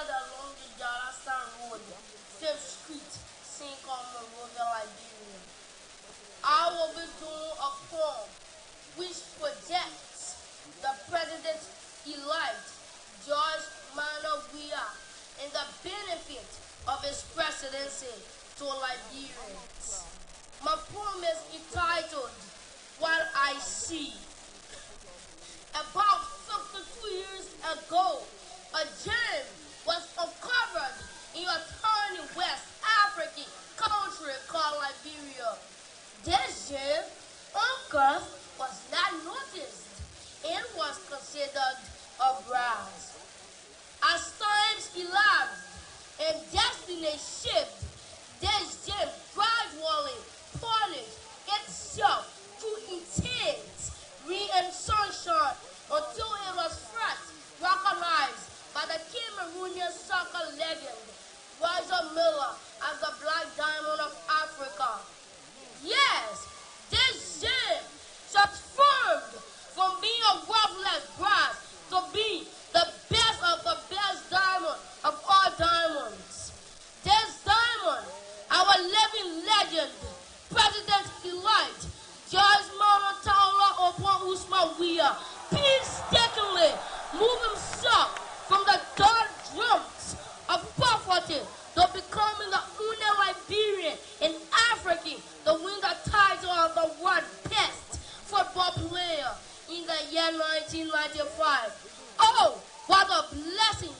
located along the Jalastan Road, 5th Street, St. Monrovia, Liberia. I will be doing a poem which projects the President-elect George Mannah Weah and the benefit of his presidency to Liberians. My poem is entitled, What I See. About 52 years ago, a gem was uncovered in a tiny West African country called Liberia. This gem unearthed was not noticed and was considered a brass. As times elapsed and destiny shifted, this gem gradually polished itself through intense rain and sunshine until it was first recognized by the Cameroonian soccer legend Roger Miller as the Black Diamond of Africa. Yes, this gem transformed from being a worthless brass to be the best of the best diamond of all diamonds. This diamond, our living legend, President-elect George Mannah Weah, painstakingly moved himself from the dark drums of poverty to becoming the only Liberian and African to win the title of the world best football player in the year 1995. Oh, what a blessing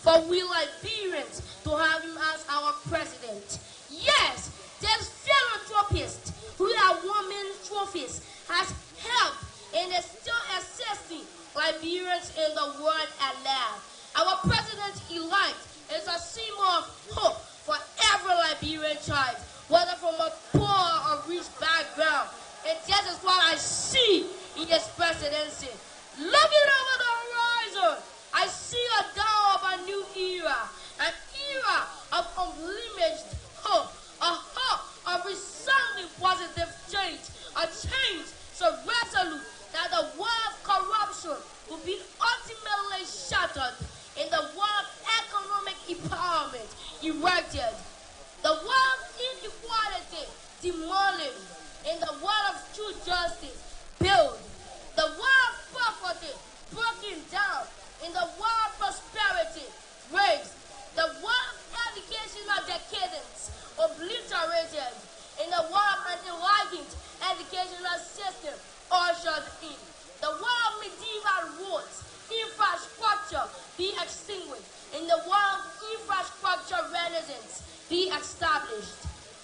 for we Liberians to have him as our president. Yes, this philanthropist who has won many trophies has helped and is still assisting Liberians in the world at large. Our president-elect is a symbol of hope for every Liberian child, whether from a poor or rich background. And this is what I see in his presidency. Looking over the horizon, I see a dawn of a new era, an era of unlimited hope, a hope of resounding positive change, a change so resolute that the wall of corruption will be ultimately shattered and the wall of economic empowerment erected, the wall of inequality demolished, and the wall of true justice built, the wall of poverty broken down, and the wall of prosperity raised, the wall of educational decadence obliterated, and the wall of an enlightened educational system ushered in. The wall of medieval roads, infrastructure be extinguished, and the wall of infrastructure renaissance be established.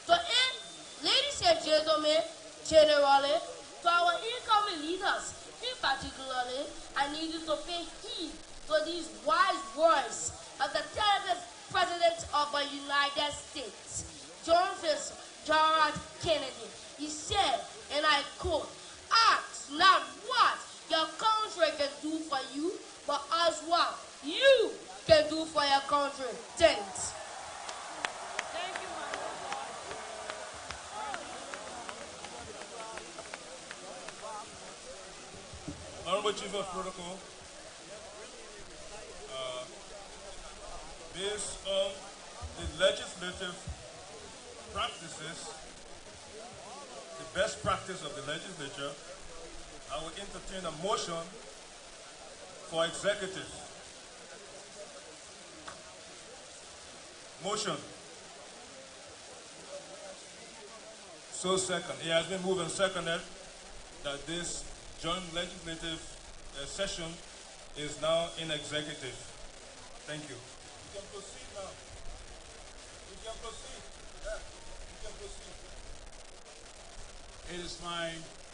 To end, ladies and gentlemen, generally, to our incoming leaders, in particularly, I need you to pay heed to these wise words of the 10th President of the United States, John Fitzgerald Gerald Kennedy. He said, and I quote, "Ask not what your country can do for you, but ask what you can do for your country." Thanks. Thank you, Honorable Chief of Protocol, based on the legislative practices, the best practice of the legislature, I will entertain a motion for executive. Motion. So second. It has been moved and seconded that this joint legislative session is now in executive. Thank you. You can proceed now. You can proceed. Yeah, you can proceed. It is my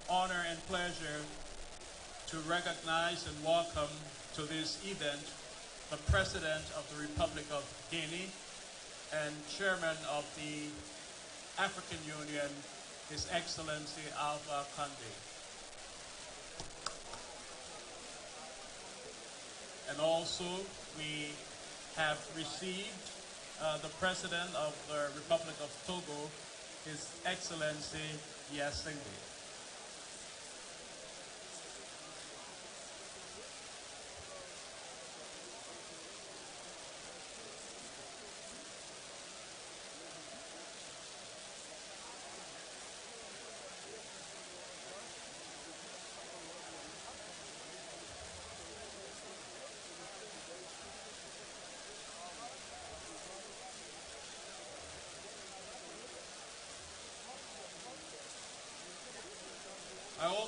honor and pleasure to recognize and welcome to this event the President of the Republic of Guinea and Chairman of the African Union, His Excellency Alpha Conde. And also we have received the President of the Republic of Togo, His Excellency Yasingbe.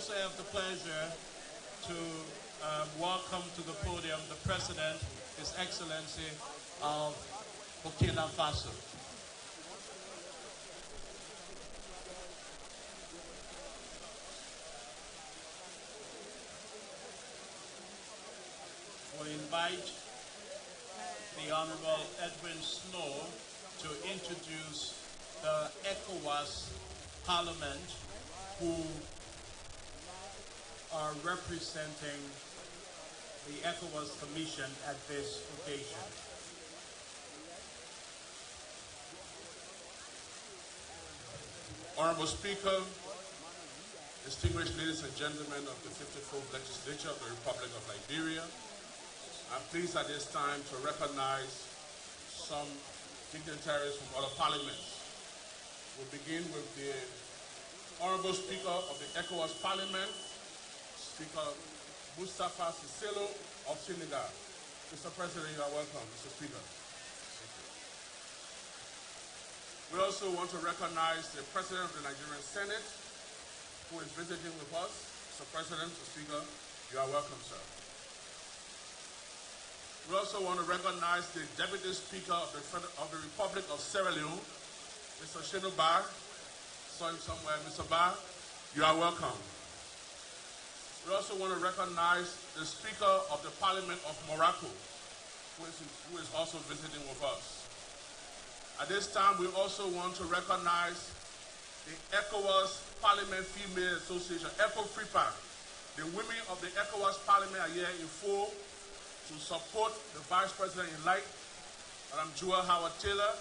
also have the pleasure to welcome to the podium the President, His Excellency of Burkina Faso. We invite the Honorable Edwin Snow to introduce the ECOWAS Parliament, who are representing the ECOWAS Commission at this occasion. Honorable Speaker, distinguished ladies and gentlemen of the 54th Legislature of the Republic of Liberia, I'm pleased at this time to recognize some dignitaries from other parliaments. We'll begin with the Honorable Speaker of the ECOWAS Parliament, Speaker Mustafa Siselo of Senegal. Mr. President, you are welcome, Mr. Speaker. Thank you. We also want to recognize the President of the Nigerian Senate, who is visiting with us. Mr. President, Mr. Speaker, you are welcome, sir. We also want to recognize the Deputy Speaker of the Republic of Sierra Leone, Mr. Shino Bar. Saw him somewhere. Mr. Bar, you are welcome. We also want to recognize the Speaker of the Parliament of Morocco, who is also visiting with us. At this time, we also want to recognize the ECOWAS Parliament Female Association, ECO-FRIPA. The women of the ECOWAS Parliament are here in full to support the Vice President-elect, Madam Joel Howard-Taylor.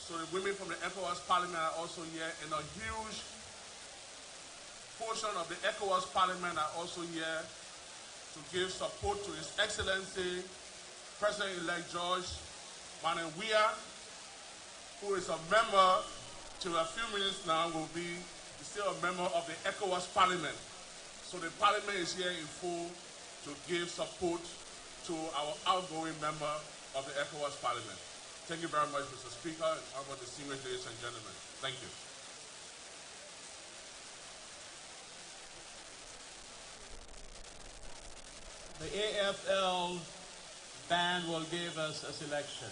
So the women from the ECOWAS Parliament are also here, and a huge portion of the ECOWAS Parliament are also here to give support to His Excellency, President-elect George Mannah Weah, who is a member, till a few minutes now, will be still a member of the ECOWAS Parliament. So the Parliament is here in full to give support to our outgoing member of the ECOWAS Parliament. Thank you very much, Mr. Speaker, and honorable distinguished ladies and gentlemen. Thank you. The AFL band will give us a selection.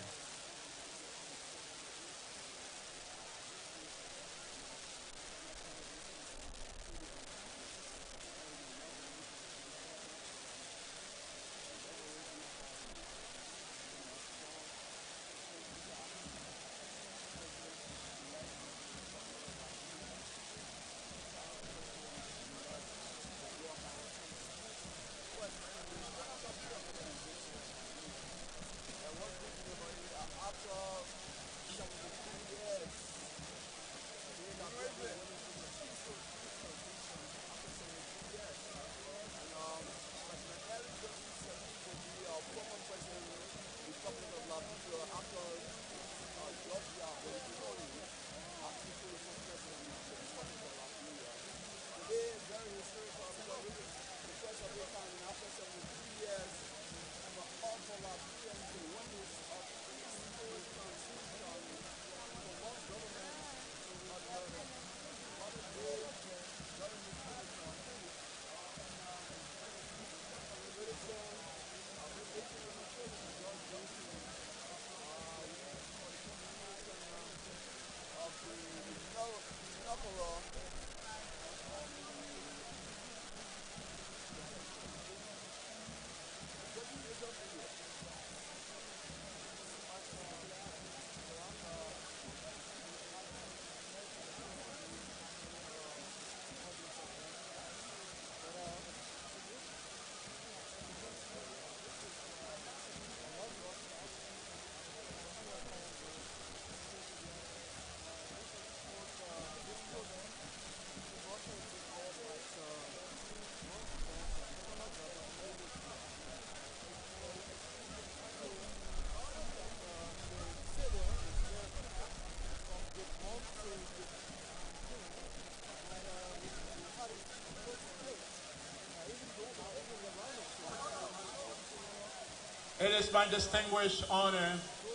It is my distinguished honor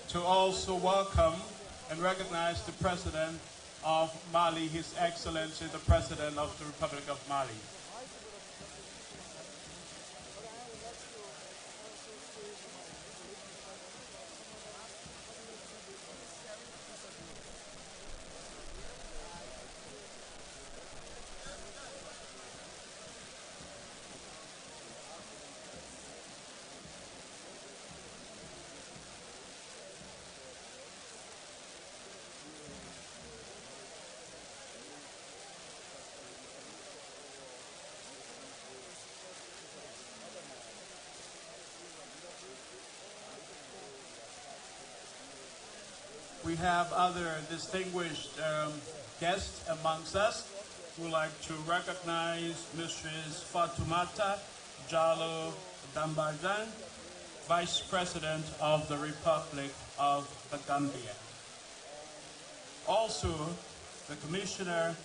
to also welcome and recognize the President of Mali, His Excellency, the President of the Republic of Mali. we have other distinguished guests amongst us. We'd like to recognize Mrs. Fatoumata Jallow Dambajan, Vice President of the Republic of the Gambia. Also, the Commissioner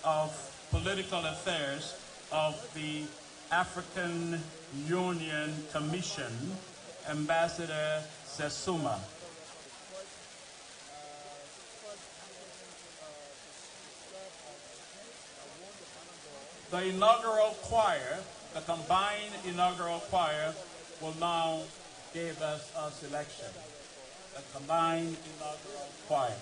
of Political Affairs of the African Union Commission, Ambassador Sesuma. The inaugural choir, the combined inaugural choir, will now give us a selection. The combined inaugural choir.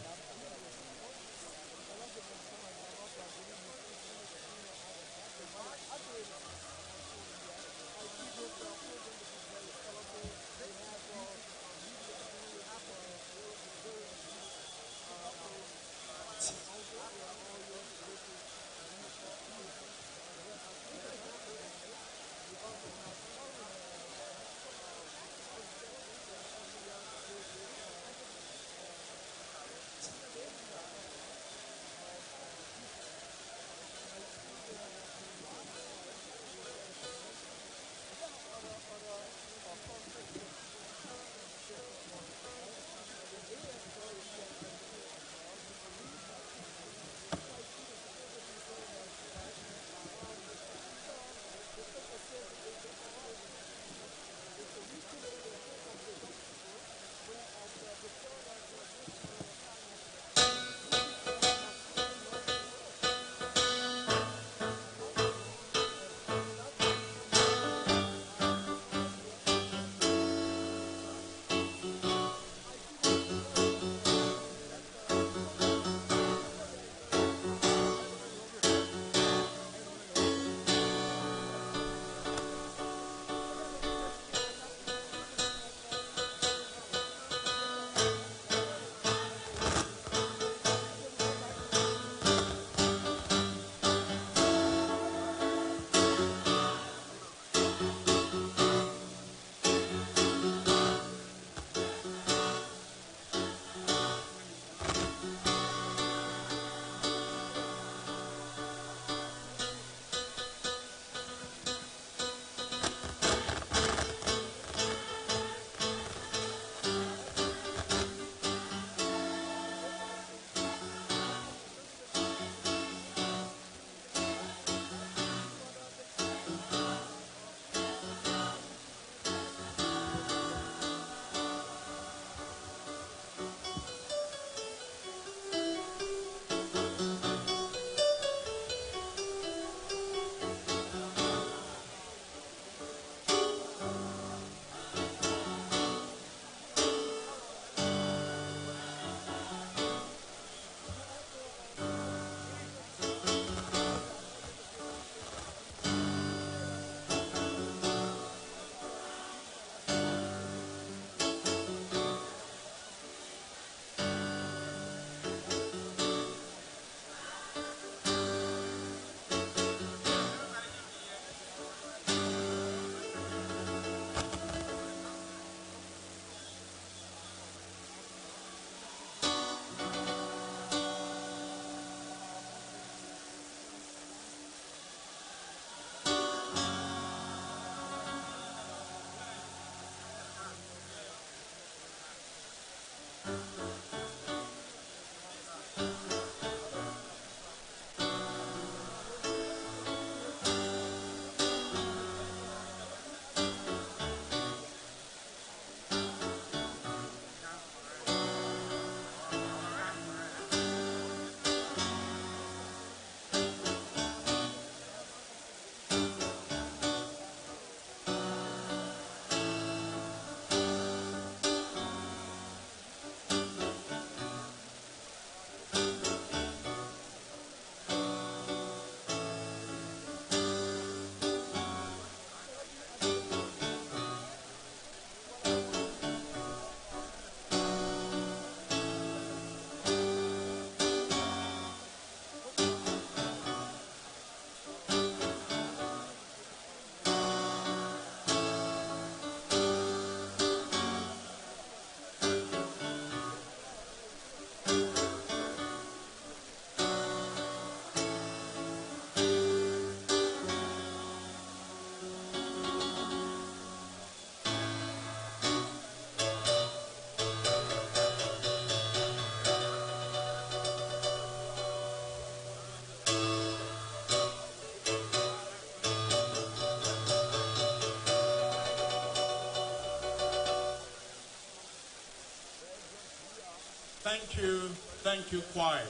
Thank you, choir.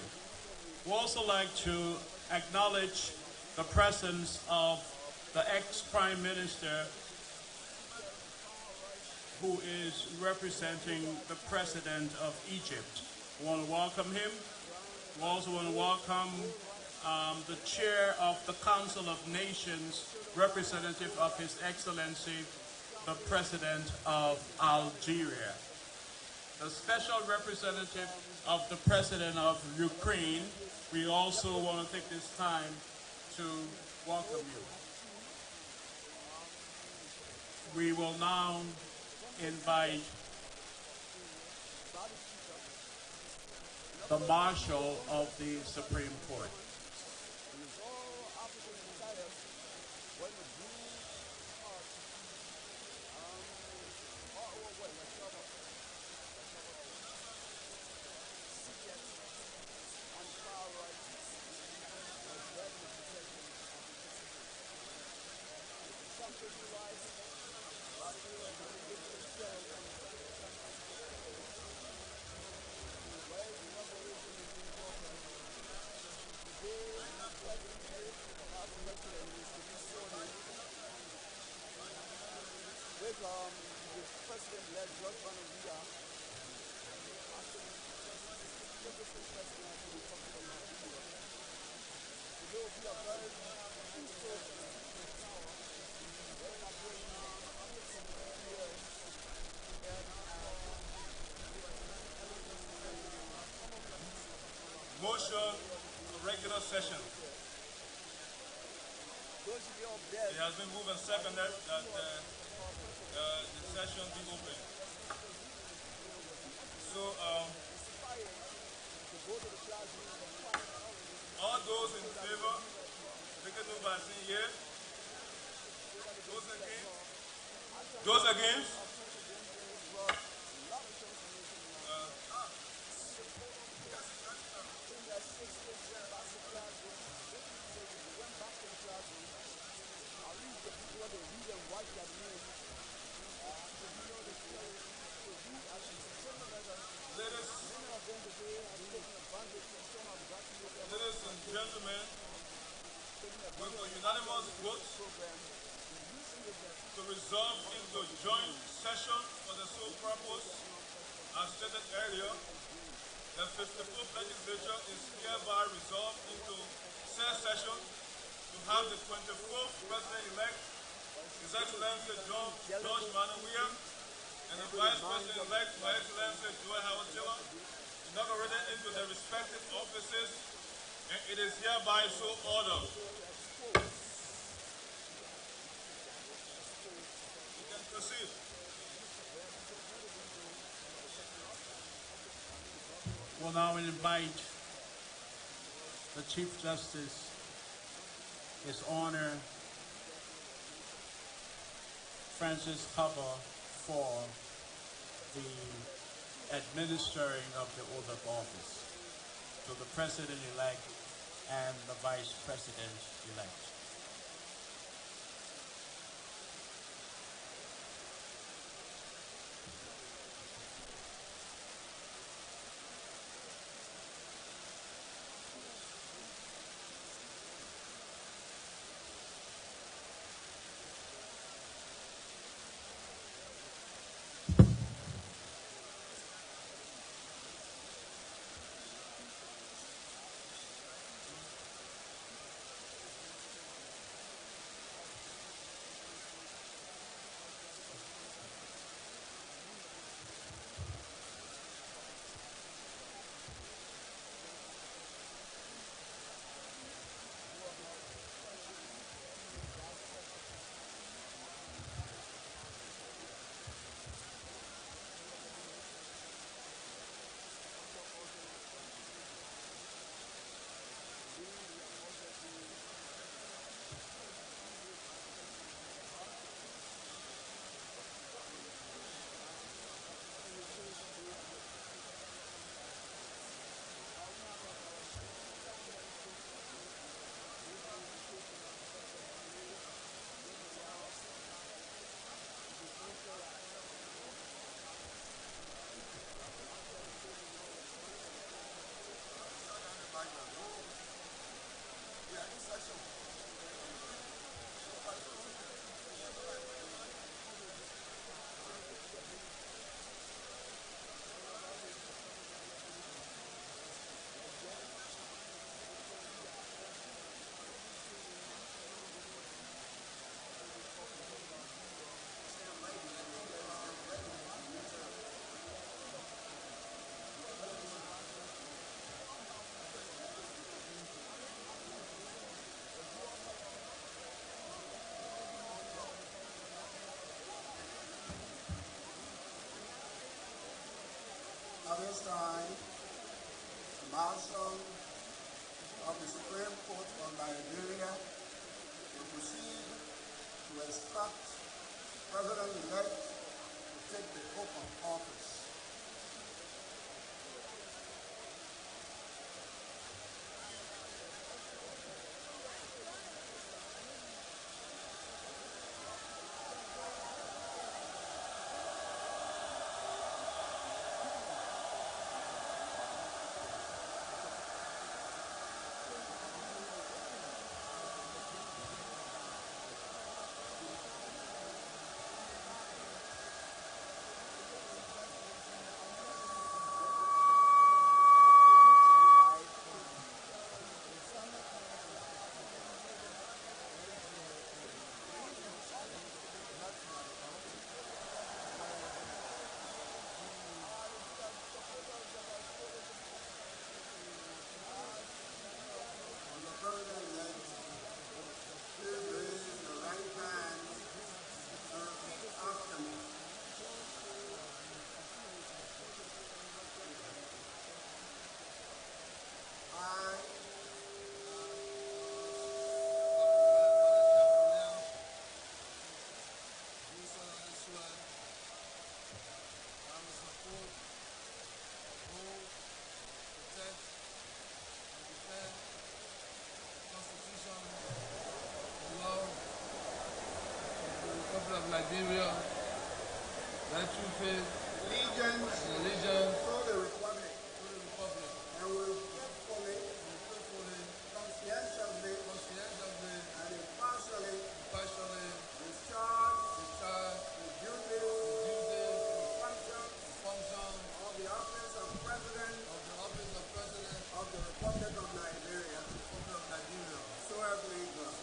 We'd also like to acknowledge the presence of the ex-Prime Minister who is representing the President of Egypt. We want to welcome him. We also want to welcome the Chair of the Council of Nations, representative of His Excellency, the President of Algeria. The Special Representative of the President of Ukraine, we also want to take this time to welcome you. We will now invite the Marshal of the Supreme Court. President-elect Mannah Weah, there will be a very peaceful motion for regular session. It has been moved and seconded that the session be open. So, all those in favor, they can move by saying yes. Those against? Those against? Ladies and gentlemen, with a unanimous vote to resolve into joint session for the sole purpose, as stated earlier, the 54th legislature is hereby resolved into said session to have the 24th president-elect, His Excellency George Mannah Weah, and the Vice President-elect, Her Excellency Weah inaugurated into their respective offices, and it is hereby so ordered. You can proceed. We'll now invite the Chief Justice, His Honor Francis Cover, for the administering of the oath of office to the President-elect and the Vice President-elect. At this time, the Marshal of the Supreme Court of Liberia will proceed to instruct President-elect to take the oath of office. Liberia, that true faith, Allegiance and allegiance to the Republic, to the Republic, and will faithfully, conscientiously, and impartially discharge the duties function of the office of President of the Republic of Liberia. So help me God.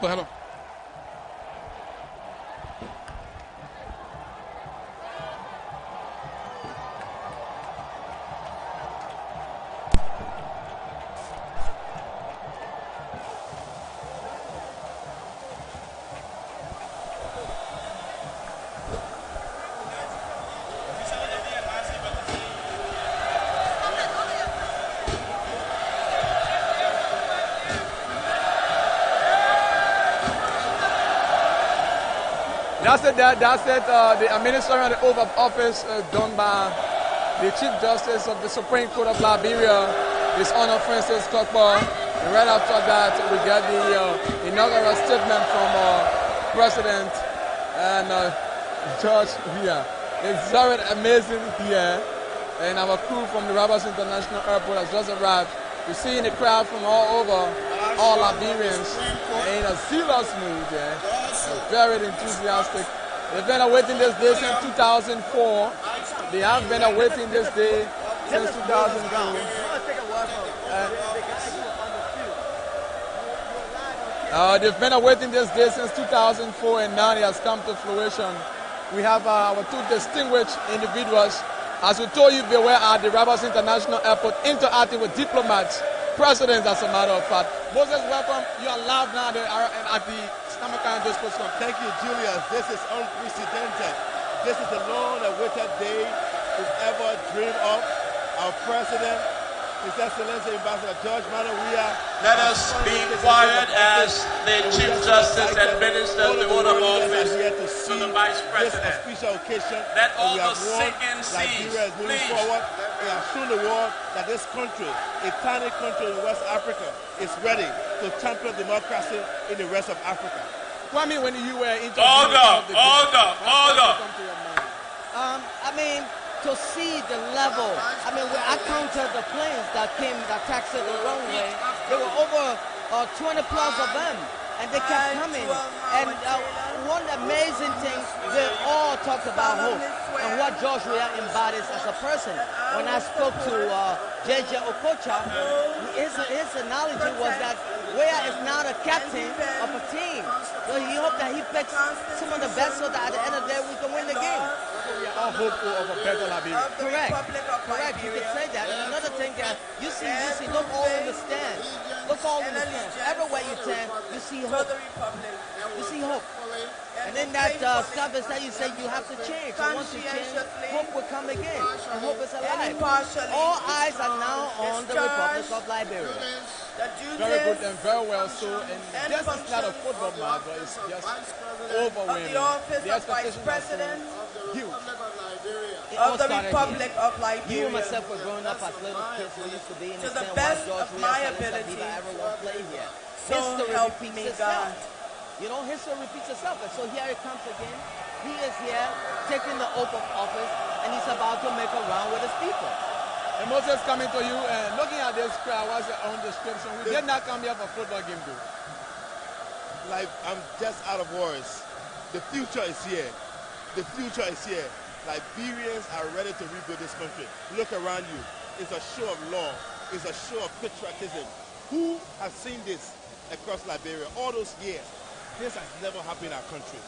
Hello. That's it. The administering of the oath of office done by the Chief Justice of the Supreme Court of Liberia, His Honor Francis Kokpa. And right after that, we get the inaugural statement from President and Judge Weah. It's very amazing here, and our crew from the Weah International Airport has just arrived. We're seeing the crowd from all over, all Liberians, in a zealous mood, very enthusiastic. They've been awaiting this day since 2004. They have been awaiting this day since 2004. They've been awaiting this day since 2004, and now it has come to fruition. We have our two distinguished individuals. As we told you, they were at the Weah International Airport interacting with diplomats, presidents, as a matter of fact. Moses, welcome. You are live now at the Islamic Disposition. Thank you, Julius. This is unprecedented. This is the long-awaited day we've ever dreamed of. Our president, His Excellency Ambassador George Mannah Weah. Let us be quiet as the Chief Justice administers the oath of office to the Vice President. This official occasion, Let all we have the won. sick and Liberia is moving please. forward. We have shown the world that this country, a tiny country in West Africa, is ready to champion democracy in the rest of Africa. Kwame, when you were interviewing Order. I mean, to see the level, I counted the planes that taxied the runway. There were over 20 plus of them, and they kept coming. And one amazing thing, they all talked about hope and what George Weah embodies as a person. When I spoke to J.J. Okocha, his analogy was that Weah is not a captain of a team. So he hoped that he picks some of the best so that at the end of the day we can win the game. We are all hopeful of a better Liberia. Correct. You could say that. And another thing that you see, look all in the stands. Look all in the stands. Everywhere you turn, you see hope. You see hope. And then that stuff is that you say you have to change. And once you change, hope will come again. And hope is alive. All eyes are now on the Republic of Liberia. Very good and very well so. And this is not a football match, but it's just overwhelming. The expectations are so huge. Of the Republic of Liberia. You and myself were growing up as little kids. We used to be in the stand while George Weah and everyone play here. History repeats itself. You know, history repeats itself. And so here it comes again. He is here taking the oath of office, and he's about to make a round with his people. And Moses, coming to you and looking at this crowd, what's your own description? We did not come here for a football game, though. Like, I'm just out of words. The future is here. The future is here. Liberians are ready to rebuild this country. Look around you. It's a show of law. It's a show of patriotism. Who has seen this across Liberia all those years? This has never happened in our country.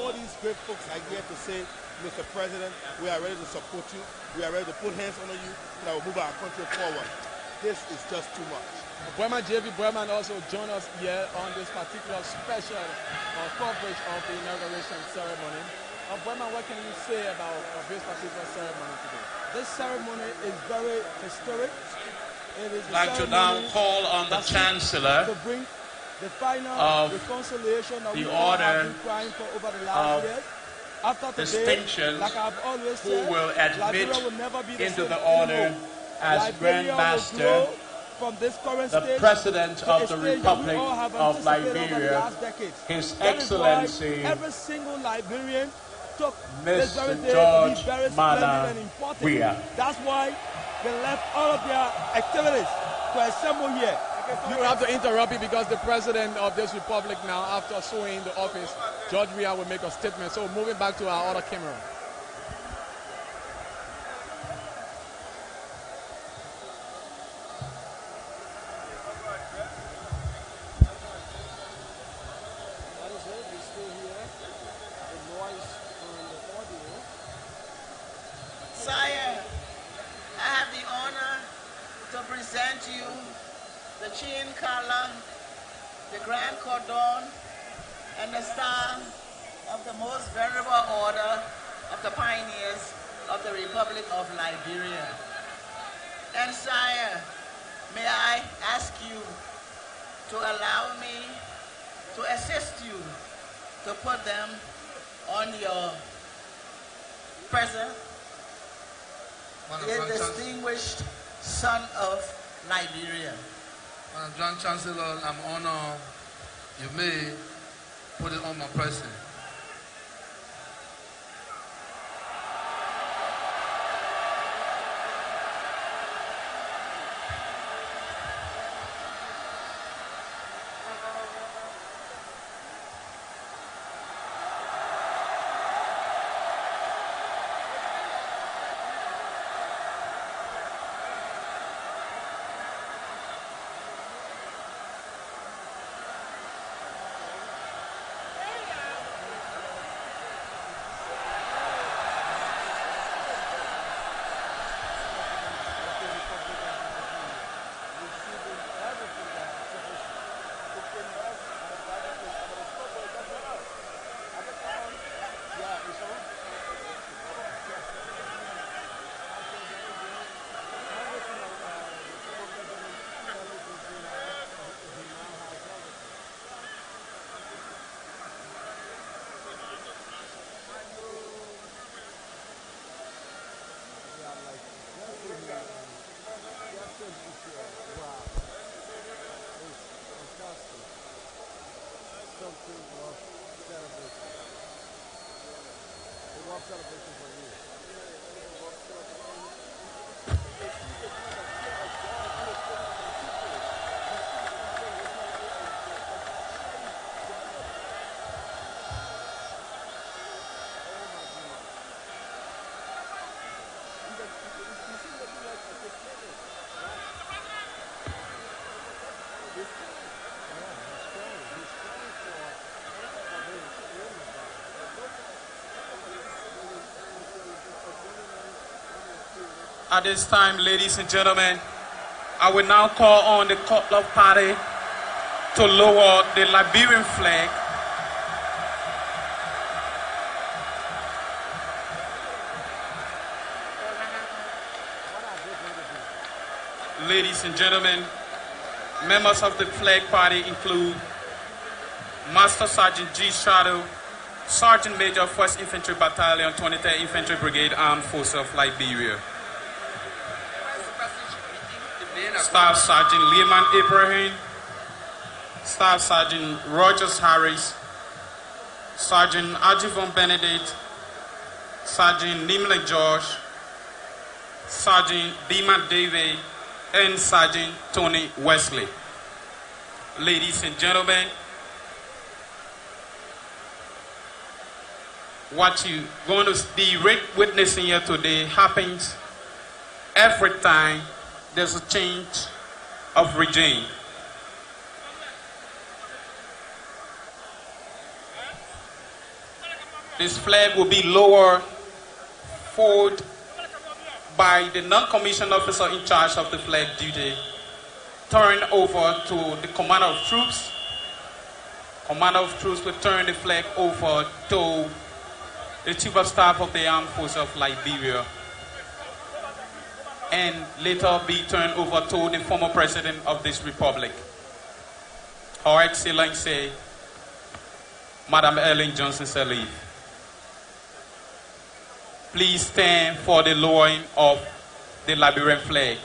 All these great folks are here to say, Mr. President, we are ready to support you. We are ready to put hands on you that will move our country forward. This is just too much. Bremer J.V. Bremer also joined us here on this particular special coverage of the inauguration ceremony. Bremer, what can you say about this particular ceremony today? This ceremony is very historic. It is I'd like to now call on the Chancellor to bring the final reconciliation that the we all have order been crying for over the last years. After today, distinctions like I've always who said, will admit Liberia will never be the into same the order anymore. as Liberia Grand will grow Master, from this current the stage President to of a the stage that we Republic all have of anticipated over the Liberia, last decades. His That is why Excellency every single Liberian took this very Mr. day to George be very Mannah splendid and important. Weah. That's why they left all of their activities to assemble here. You will have to interrupt it because the president of this republic now, after assuming the office, George Weah, will make a statement. So moving back to our other camera. Sire, I have the honor to present you the chain collar, the grand cordon, and the star of the most venerable order of the pioneers of the Republic of Liberia. And sire, may I ask you to allow me to assist you to put them on your present, the distinguished son of Liberia. Madam John Chancellor, I'm honored you may put it on my person. At this time, ladies and gentlemen, I will now call on the Club Party to lower the Liberian flag. Ladies and gentlemen, members of the flag party include Master Sergeant G. Shadow, Sergeant Major 1st Infantry Battalion, 23rd Infantry Brigade, Armed Forces of Liberia. Staff Sergeant Lehman Ibrahim, Staff Sergeant Rogers Harris, Sergeant Ajivon Benedict, Sergeant Nimle George, Sergeant Dima David, and Sergeant Tony Wesley. Ladies and gentlemen, what you're going to be witnessing here today happens every time there's a change of regime. This flag will be lowered forward by the non-commissioned officer in charge of the flag duty, turned over to the commander of troops. Commander of troops will turn the flag over to the Chief of Staff of the Armed Forces of Liberia, and later be turned over to the former president of this republic, Her Excellency, Madam Ellen Johnson Sirleaf. Please stand for the lowering of the Liberian flag.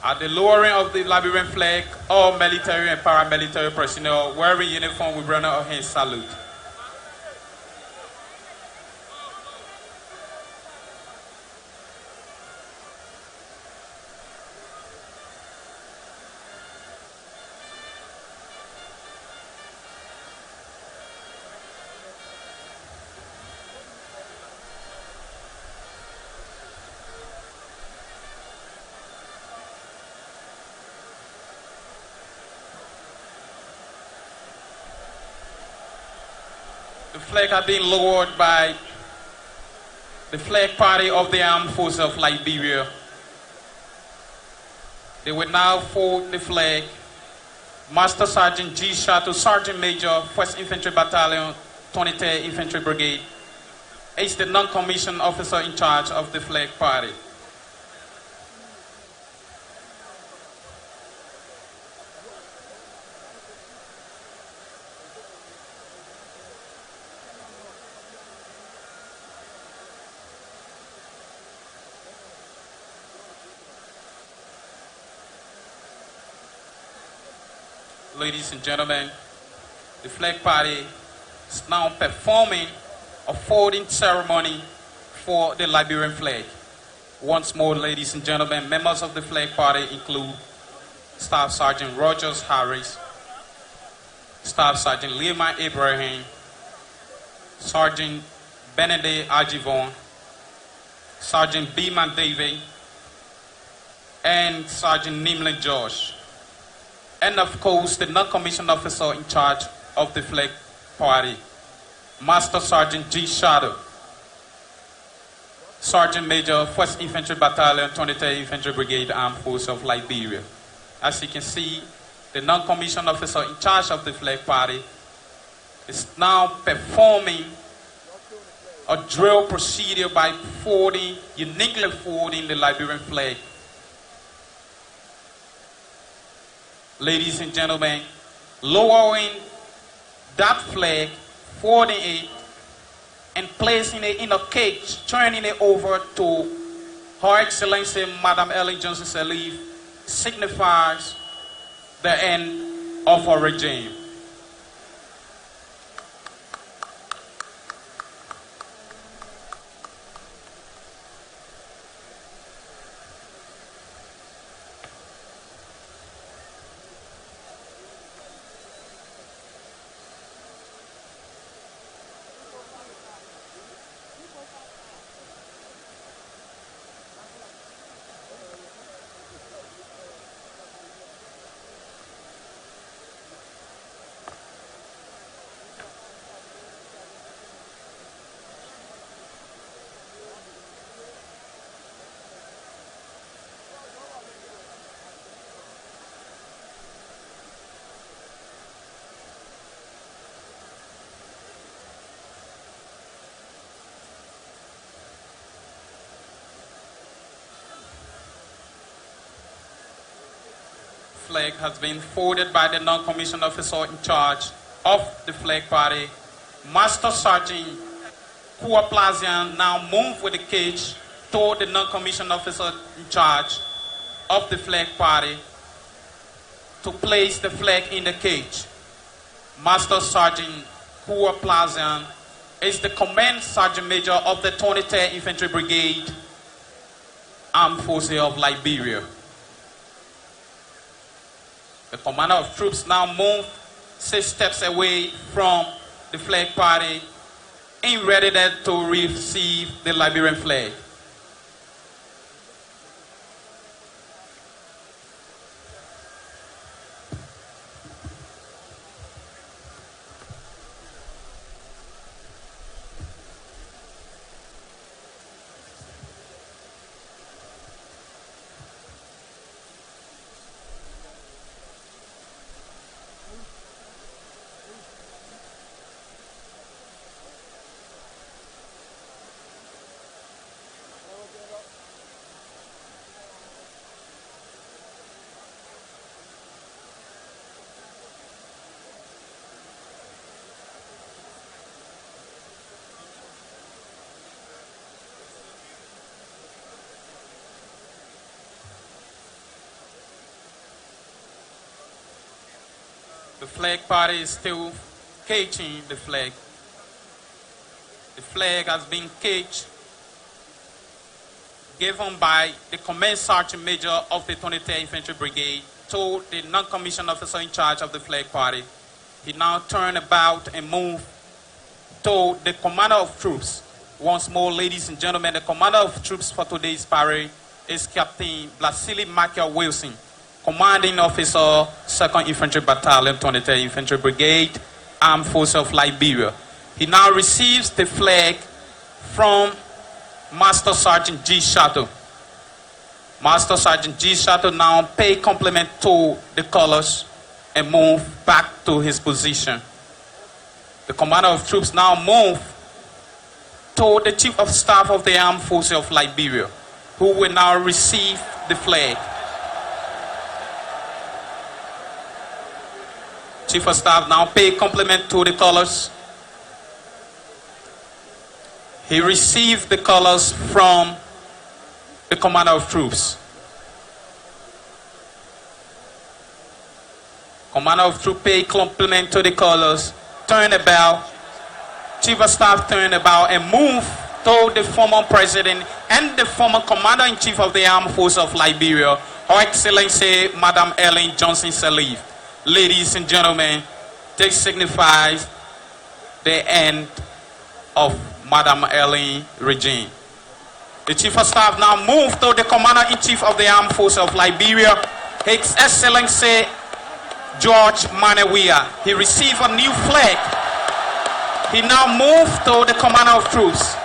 At the lowering of the Liberian flag, all military and paramilitary personnel wearing uniform will run out hand salute. The flag has been lowered by the flag party of the Armed Forces of Liberia. They will now fold the flag. Master Sergeant G. Shadow, Sergeant Major, 1st Infantry Battalion, 23rd Infantry Brigade, is the non-commissioned officer in charge of the flag party. Ladies and gentlemen, the flag party is now performing a folding ceremony for the Liberian flag. Once more, ladies and gentlemen, members of the flag party include Staff Sergeant Rogers Harris, Staff Sergeant Lehman Ibrahim, Sergeant Benedict Ajivon, Sergeant Beeman David, and Sergeant Nimle George. And of course, the non-commissioned officer in charge of the flag party, Master Sergeant G. Shadow, Sergeant Major, 1st Infantry Battalion, 23rd Infantry Brigade, Armed Forces of Liberia. As you can see, the non-commissioned officer in charge of the flag party is now performing a drill procedure by uniquely folding the Liberian flag. Ladies and gentlemen, lowering that flag, folding it, and placing it in a cage, turning it over to Her Excellency Madam Ellen Johnson Sirleaf, signifies the end of our regime. flag has been folded by the non-commissioned officer in charge of the flag party. Master Sergeant Kua Plazian now move with the cage toward the non-commissioned officer in charge of the flag party to place the flag in the cage. Master Sergeant Kua Plazian is the Command Sergeant Major of the 23rd Infantry Brigade, Armed Forces of Liberia. The commander of troops now move 6 steps away from the flag party in readiness to receive the Liberian flag. The flag party is still caging the flag. The flag has been caged, given by the Command Sergeant Major of the 23rd Infantry Brigade to the non-commissioned officer in charge of the flag party. He now turned about and moved to the commander of troops. Once more, ladies and gentlemen, the commander of troops for today's parade is Captain Blasili Michael Wilson, Commanding Officer, 2nd Infantry Battalion, 23rd Infantry Brigade, Armed Forces of Liberia. He now receives the flag from Master Sergeant G. Shadow. Master Sergeant G. Shadow now pay compliment to the colors and move back to his position. The commander of troops now move to the Chief of Staff of the Armed Forces of Liberia, who will now receive the flag. Chief of Staff now pay compliment to the colors. He received the colors from the commander of troops. Commander of troops pay compliment to the colors, turn about. Chief of Staff turn about and move to the former president and the former commander-in-chief of the Armed Forces of Liberia, Her Excellency Madam Ellen Johnson Sirleaf. Ladies and gentlemen, this signifies the end of Madam Ellen regime. The Chief of Staff now moved to the Commander-in-Chief of the Armed Forces of Liberia, His Excellency George Mannah Weah. He received a new flag. He now moved to the Commander of Troops.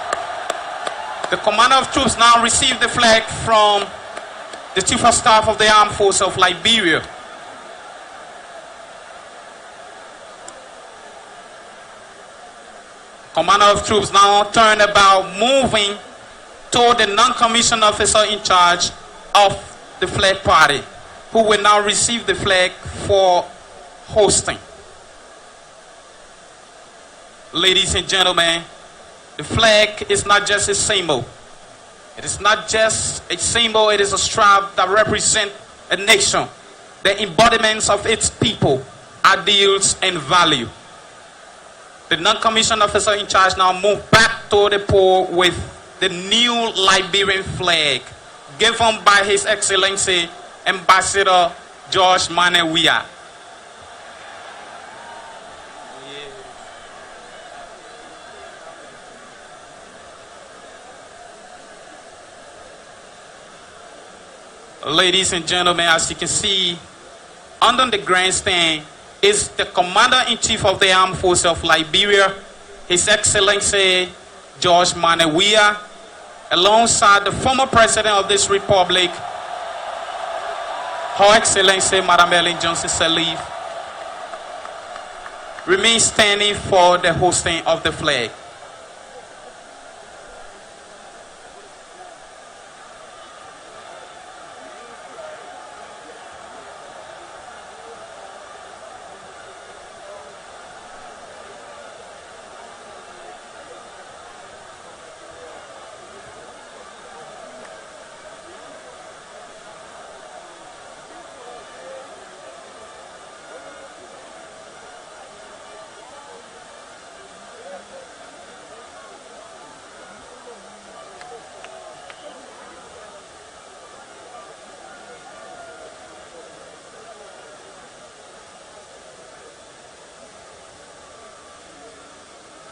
The Commander of Troops now received the flag from the Chief of Staff of the Armed Forces of Liberia. Commander of Troops now turn about, moving to the non-commissioned officer in charge of the flag party, who will now receive the flag for hosting. Ladies and gentlemen, the flag is not just a symbol. It is not just a symbol, it is a stripe that represents a nation, the embodiments of its people, ideals and value. The non-commissioned officer in charge now moved back to the pole with the new Liberian flag given by His Excellency Ambassador George Mannah Weah. Ladies and gentlemen, as you can see, under the grandstand is the Commander-in-Chief of the Armed Forces of Liberia, His Excellency George Mannah Weah, alongside the former President of this Republic, Her Excellency Madam Ellen Johnson Sirleaf, remain standing for the hosting of the flag.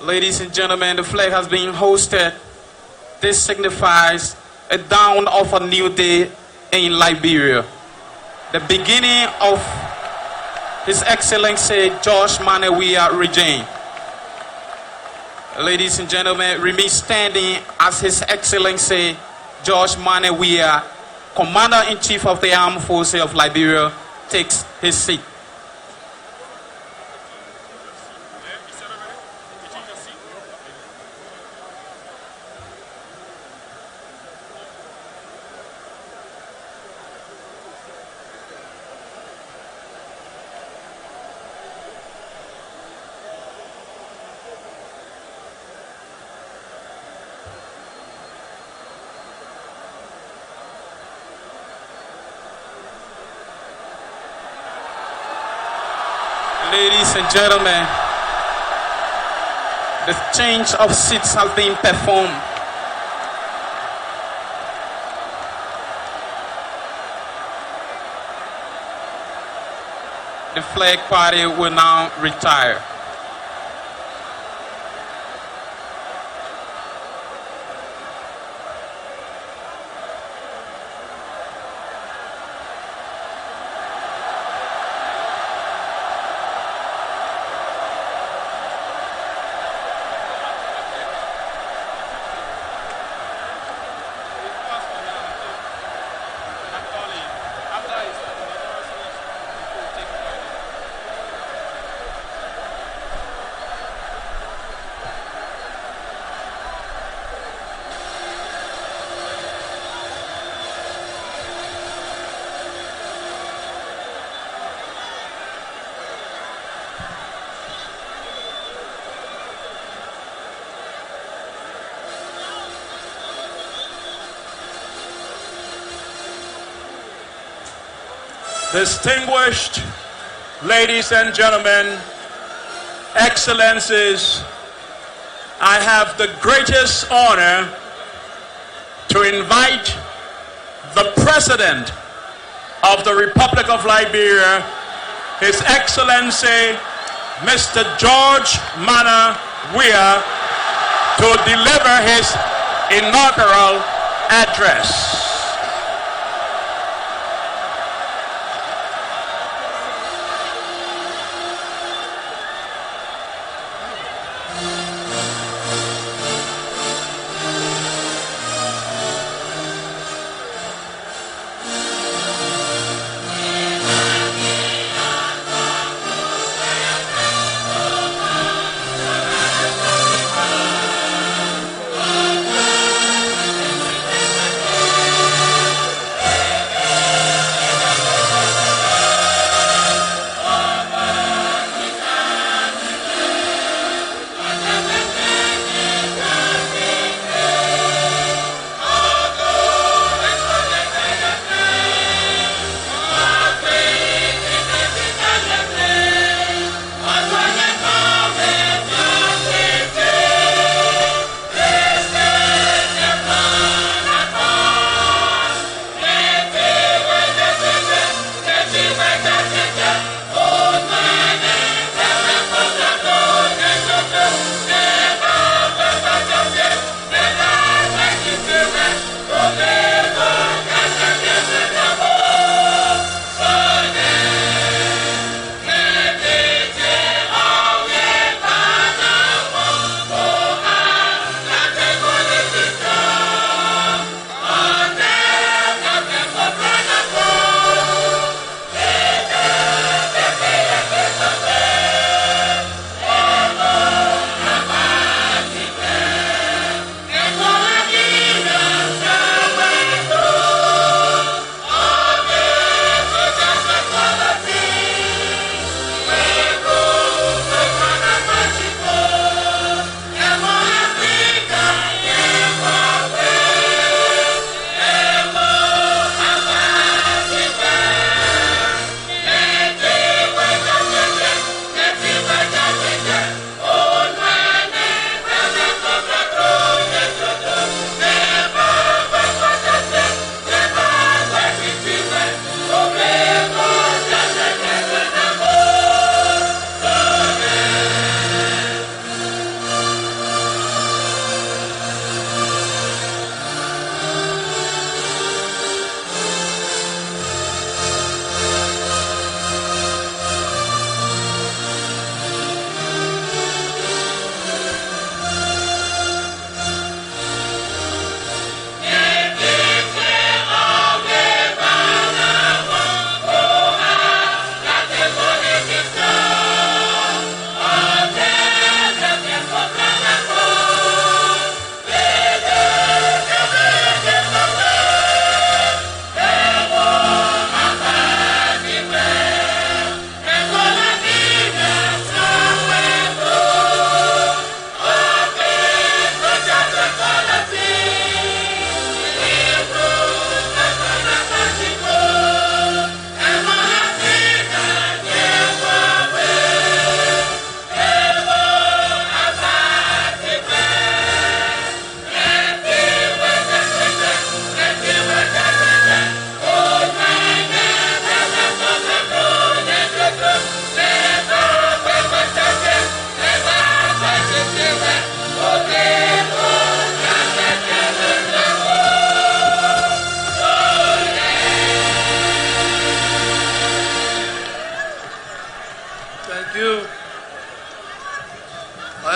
Ladies and gentlemen, the flag has been hoisted. This signifies a dawn of a new day in Liberia. The beginning of His Excellency George Mannah Weah regime. Ladies and gentlemen, remain standing as His Excellency George Mannah Weah, Commander-in-Chief of the Armed Forces of Liberia, takes his seat. Ladies and gentlemen, the change of seats has been performed. The flag party will now retire. Distinguished ladies and gentlemen, excellencies, I have the greatest honor to invite the President of the Republic of Liberia, His Excellency Mr. George Mannah Weah, to deliver his inaugural address.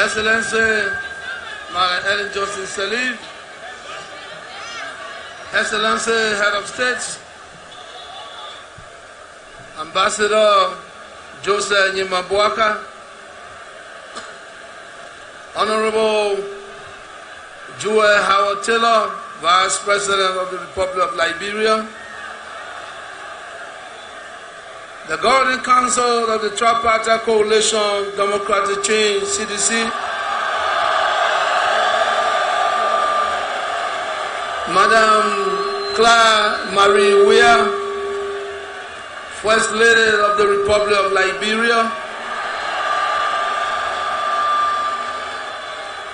Excellency Madam Ellen Johnson Sirleaf, Excellency Head of State, Ambassador Joseph Nyimabwaka, Honorable Joel Howard Taylor, Vice President of the Republic of Liberia, the Governing Council of the Tripartite Coalition Democratic Change, CDC, Madam Mannah Weah, First Lady of the Republic of Liberia,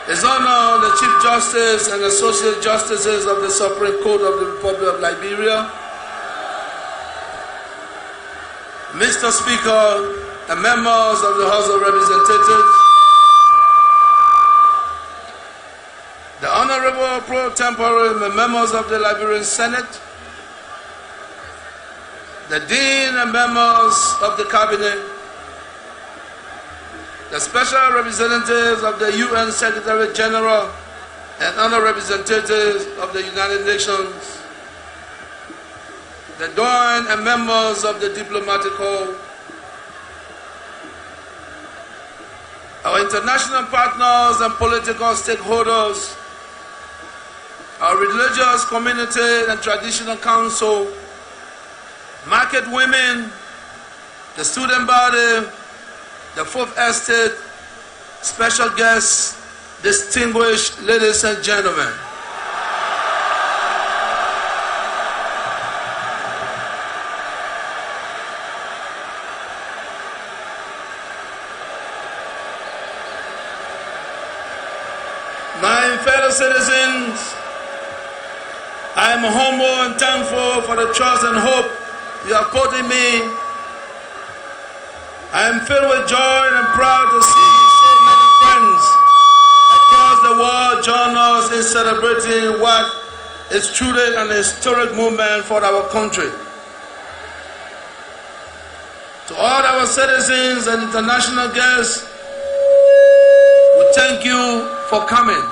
His Honor, the Chief Justice and Associate Justices of the Supreme Court of the Republic of Liberia, Mr. Speaker, and members of the House of Representatives, the Honorable Pro Tempore members of the Liberian Senate, the Dean and members of the Cabinet, the Special Representatives of the UN Secretary General and other representatives of the United Nations, the Don and members of the Diplomatic Corps, our international partners and political stakeholders, our religious community and traditional council, market women, the student body, the Fourth Estate, special guests, distinguished ladies and gentlemen. My fellow citizens, I am humble and thankful for the trust and hope you have put in me. I am filled with joy and proud to see so many friends across the world join us in celebrating what is truly an historic moment for our country. To all our citizens and international guests, we thank you for coming.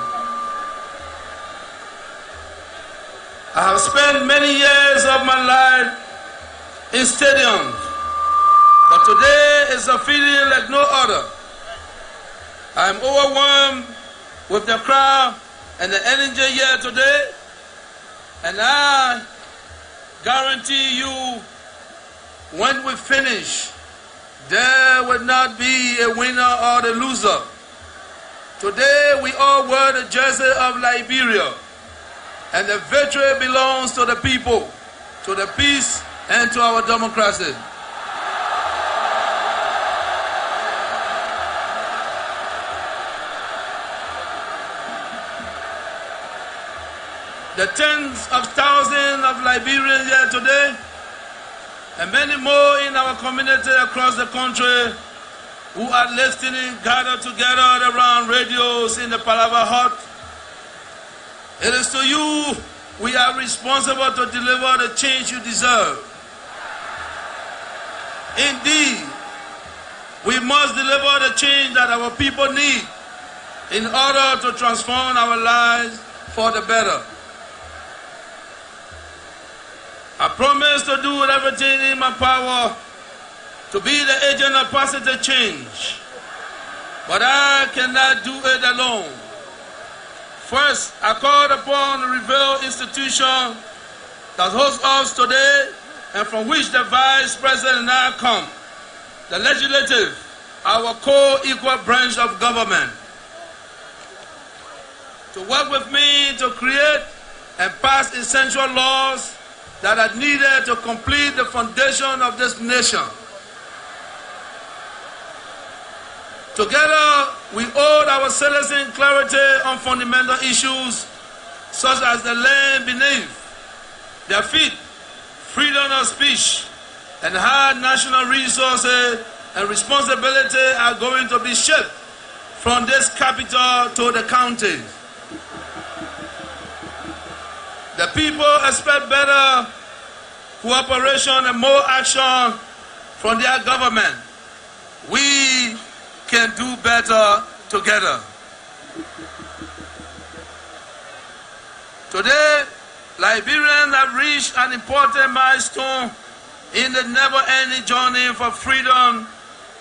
I have spent many years of my life in stadiums, but today is a feeling like no other. I am overwhelmed with the crowd and the energy here today, and I guarantee you, when we finish, there will not be a winner or the loser. Today we all wear the jersey of Liberia, and the victory belongs to the people, to the peace, and to our democracy. The tens of thousands of Liberians here today, and many more in our community across the country who are listening, gathered together around radios in the Palava Hut. It is to you we are responsible to deliver the change you deserve. Indeed, we must deliver the change that our people need in order to transform our lives for the better. I promise to do everything in my power to be the agent of positive change, but I cannot do it alone. First, I called upon the revealed institution that hosts us today and from which the Vice President and I come, the legislative, our co-equal branch of government, to work with me to create and pass essential laws that are needed to complete the foundation of this nation. Together, we hold our citizens clarity on fundamental issues such as the land beneath their feet, freedom of speech, and how national resources and responsibility are going to be shifted from this capital to the counties. The people expect better cooperation and more action from their government. We can do better together. Today, Liberians have reached an important milestone in the never-ending journey for freedom,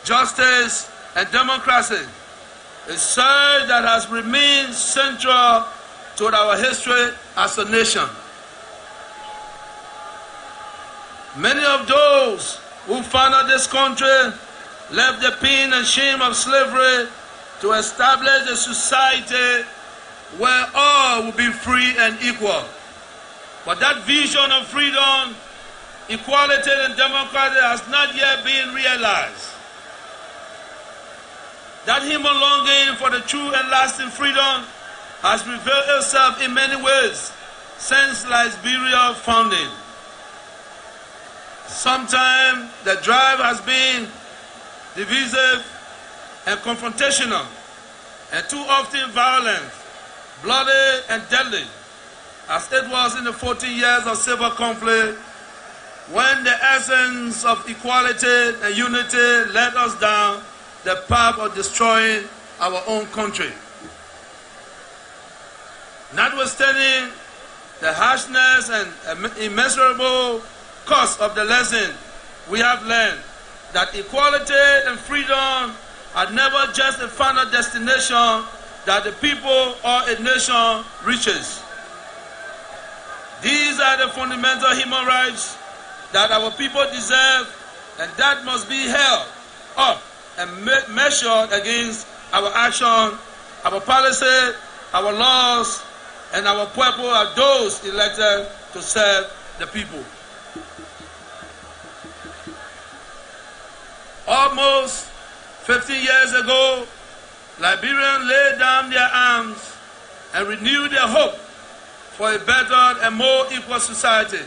justice, and democracy. A surge that has remained central to our history as a nation. Many of those who founded this country left the pain and shame of slavery to establish a society where all will be free and equal. But that vision of freedom, equality, and democracy has not yet been realized. That human longing for the true and lasting freedom has revealed itself in many ways since Liberia's founding. Sometimes the drive has been divisive and confrontational, and too often violent, bloody, and deadly, as it was in the 14 years of civil conflict, when the essence of equality and unity led us down the path of destroying our own country. Notwithstanding the harshness and immeasurable cost of the lesson, we have learned that equality and freedom are never just a final destination that the people or a nation reaches. These are the fundamental human rights that our people deserve, and that must be held up and measured against our action, our policy, our laws, and our people are those elected to serve the people. Almost 50 years ago, Liberians laid down their arms and renewed their hope for a better and more equal society.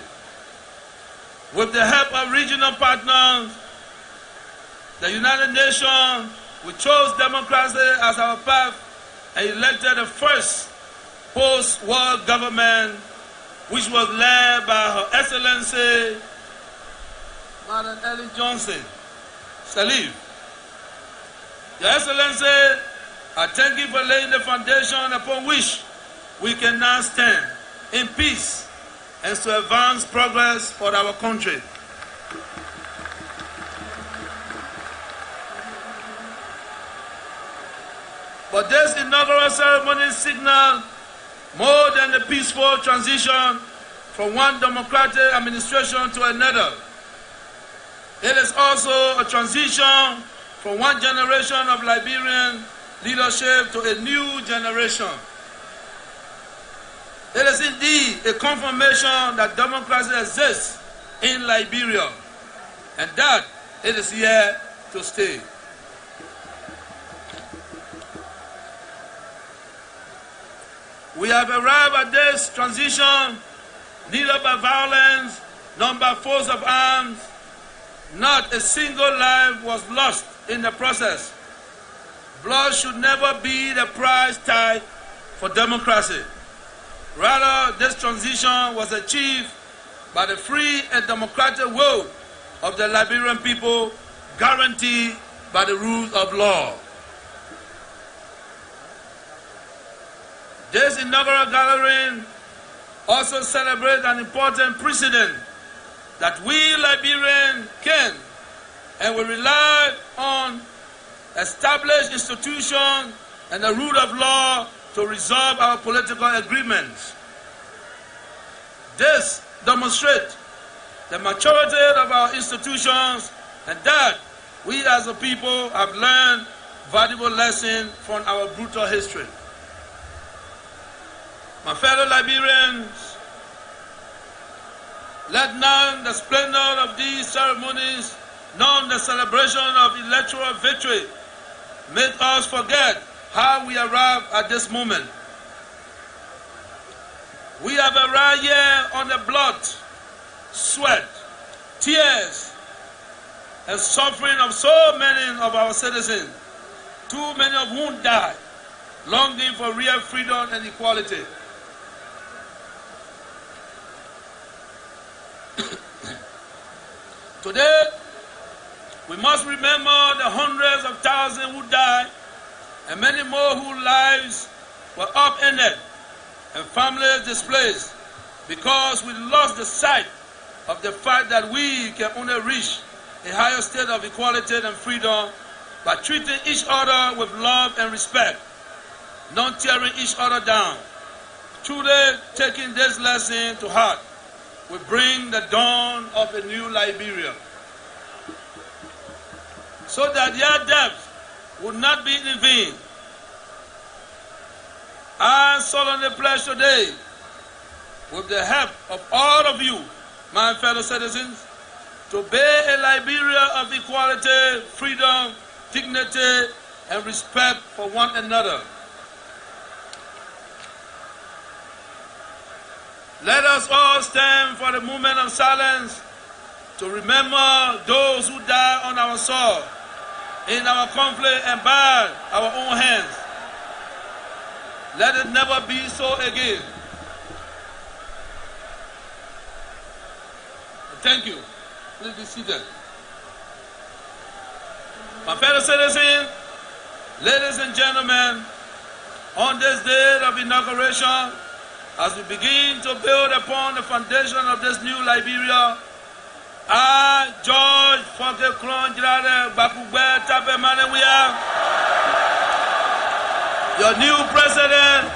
With the help of regional partners, the United Nations, we chose democracy as our path and elected the first post-war government, which was led by Her Excellency Madam Ellen Johnson Sirleaf. Your Excellency, I thank you for laying the foundation upon which we can now stand in peace and to advance progress for our country. But this inaugural ceremony signals more than a peaceful transition from one democratic administration to another. It is also a transition from one generation of Liberian leadership to a new generation. It is indeed a confirmation that democracy exists in Liberia, and that it is here to stay. We have arrived at this transition neither by violence nor by force of arms. Not a single life was lost in the process. Blood should never be the price tag for democracy. Rather, this transition was achieved by the free and democratic will of the Liberian people, guaranteed by the rules of law. This inaugural gathering also celebrates an important precedent that we Liberians can and will rely on established institutions and the rule of law to resolve our political agreements. This demonstrates the maturity of our institutions and that we as a people have learned valuable lessons from our brutal history. My fellow Liberians, let none the splendor of these ceremonies, none the celebration of electoral victory, make us forget how we arrived at this moment. We have arrived here on the blood, sweat, tears, and suffering of so many of our citizens, too many of whom died, longing for real freedom and equality. Today, we must remember the hundreds of thousands who died and many more whose lives were upended and families displaced because we lost the sight of the fact that we can only reach a higher state of equality and freedom by treating each other with love and respect, not tearing each other down. Truly taking this lesson to heart will bring the dawn of a new Liberia, so that their deaths would not be in vain. I solemnly pledge today, with the help of all of you, my fellow citizens, to build a Liberia of equality, freedom, dignity, and respect for one another. Let us all stand for the moment of silence to remember those who died on our soil, in our conflict, and by our own hands. Let it never be so again. Thank you. Please be seated. My fellow citizens, ladies and gentlemen, on this day of inauguration, as we begin to build upon the foundation of this new Liberia, I, George Fonke Klonjrade Bakugbe Tape Mannah Weah, your new president,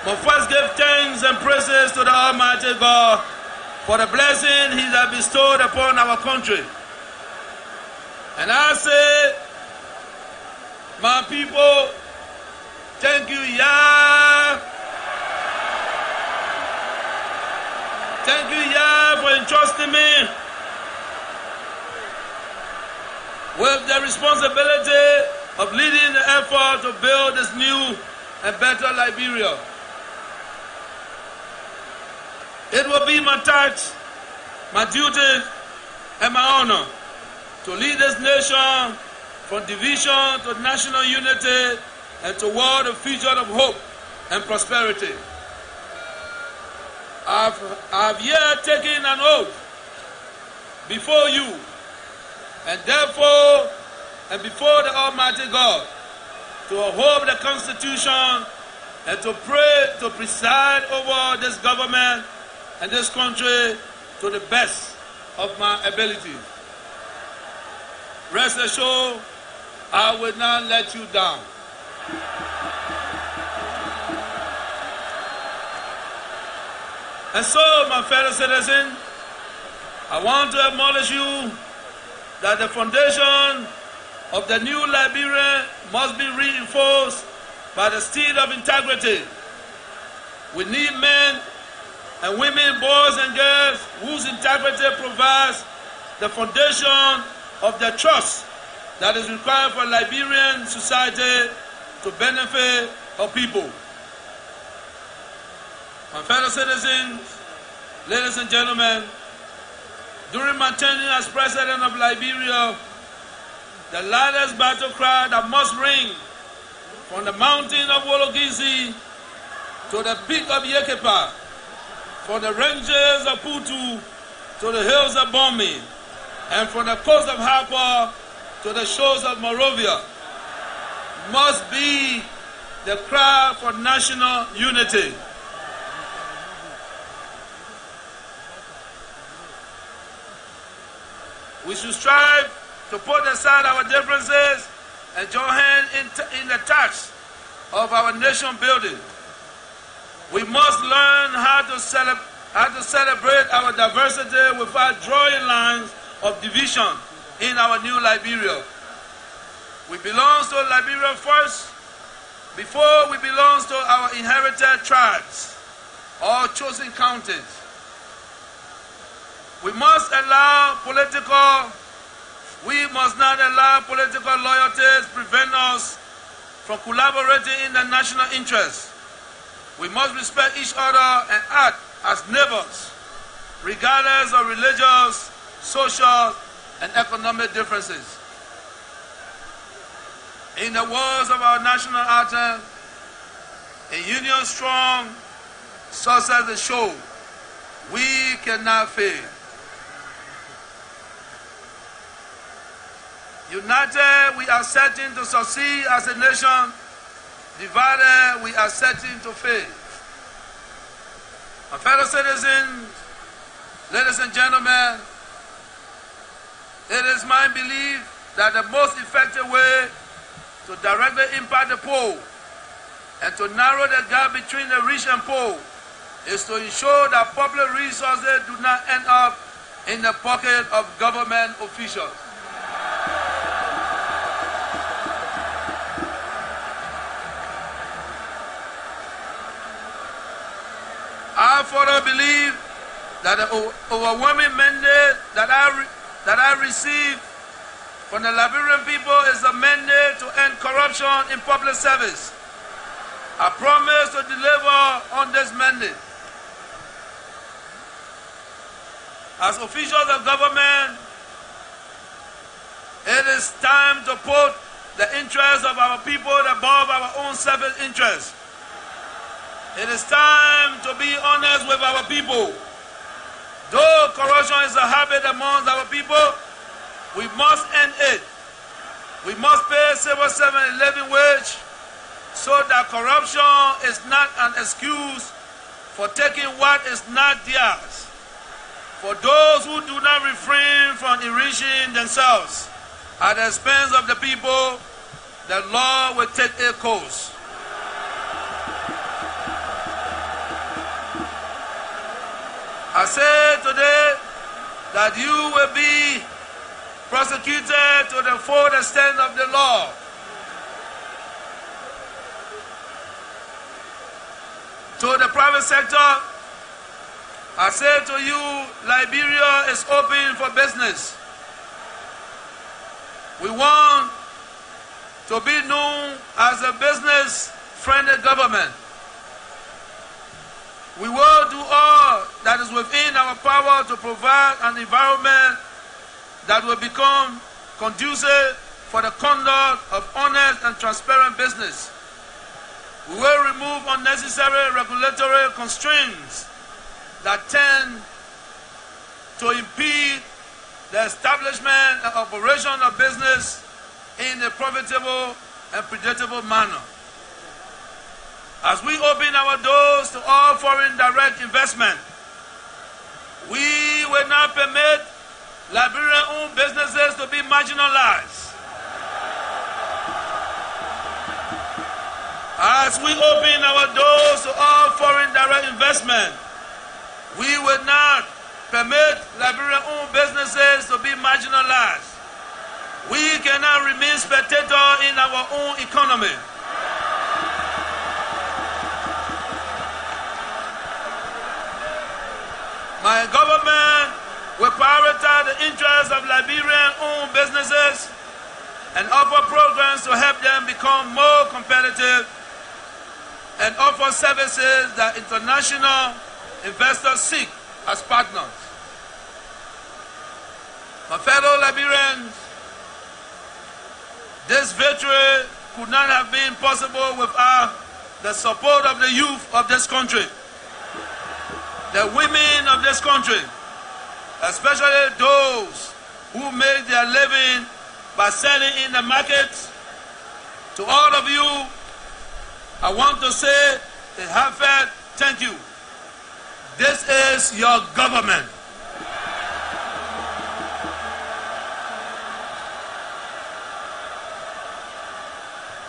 must first give thanks and praises to the Almighty God for the blessing He has bestowed upon our country. And I say, my people, thank you, Yah. Thank you, Yah, for entrusting me with the responsibility of leading the effort to build this new and better Liberia. It will be my task, my duty, and my honor to lead this nation from division to national unity and toward a future of hope and prosperity. I've yet taken an oath before you, and therefore, and before the Almighty God, to uphold the Constitution and to pray to preside over this government and this country to the best of my ability. Rest assured, I will not let you down. And so, my fellow citizens, I want to acknowledge you that the foundation of the new Liberia must be reinforced by the steel of integrity. We need men and women, boys and girls, whose integrity provides the foundation of the trust that is required for Liberian society to benefit her people. My fellow citizens, ladies and gentlemen, during my tenure as President of Liberia, the loudest battle cry that must ring from the mountain of Wologizi to the peak of Yekepa, from the ranges of Putu to the hills of Bomi, and from the coast of Harper to the shores of Monrovia, must be the cry for national unity. We should strive to put aside our differences and join hands in the task of our nation building. We must learn how to celebrate our diversity without drawing lines of division in our new Liberia. We belong to Liberia first before we belong to our inherited tribes or chosen counties. We must not allow political loyalties prevent us from collaborating in the national interest. We must respect each other and act as neighbors, regardless of religious, social, and economic differences. In the words of our national anthem, a union strong, success is sure. We cannot fail. United, we are certain to succeed as a nation divided we are certain to fail. My fellow citizens, ladies and gentlemen, it is my belief that the most effective way to directly impact the poor and to narrow the gap between the rich and poor is to ensure that public resources do not end up in the pocket of government officials. I further believe that the overwhelming mandate that I received from the Liberian people is a mandate to end corruption in public service. I promise to deliver on this mandate. As officials of government, it is time to put the interests of our people above our own selfish interests. It is time to be honest with our people. Though corruption is a habit amongst our people, we must end it. We must pay civil servant a living wage so that corruption is not an excuse for taking what is not theirs. For those who do not refrain from enriching themselves at the expense of the people, the law will take a course. I say today that you will be prosecuted to the full extent of the law. To the private sector, I say to you, Liberia is open for business. We want to be known as a business-friendly government. We will do all that is within our power to provide an environment that will become conducive for the conduct of honest and transparent business. We will remove unnecessary regulatory constraints that tend to impede the establishment and operation of business in a profitable and predictable manner. As we open our doors to all foreign direct investment, we will not permit Liberian-owned businesses to be marginalized. As we open our doors to all foreign direct investment, we will not permit Liberian-owned businesses to be marginalized. We cannot remain spectators in our own economy. My government will prioritize the interests of Liberian-owned businesses and offer programs to help them become more competitive and offer services that international investors seek as partners. My fellow Liberians, this victory could not have been possible without the support of the youth of this country, the women of this country, especially those who make their living by selling in the markets. To all of you, I want to say a heartfelt thank you. This is your government.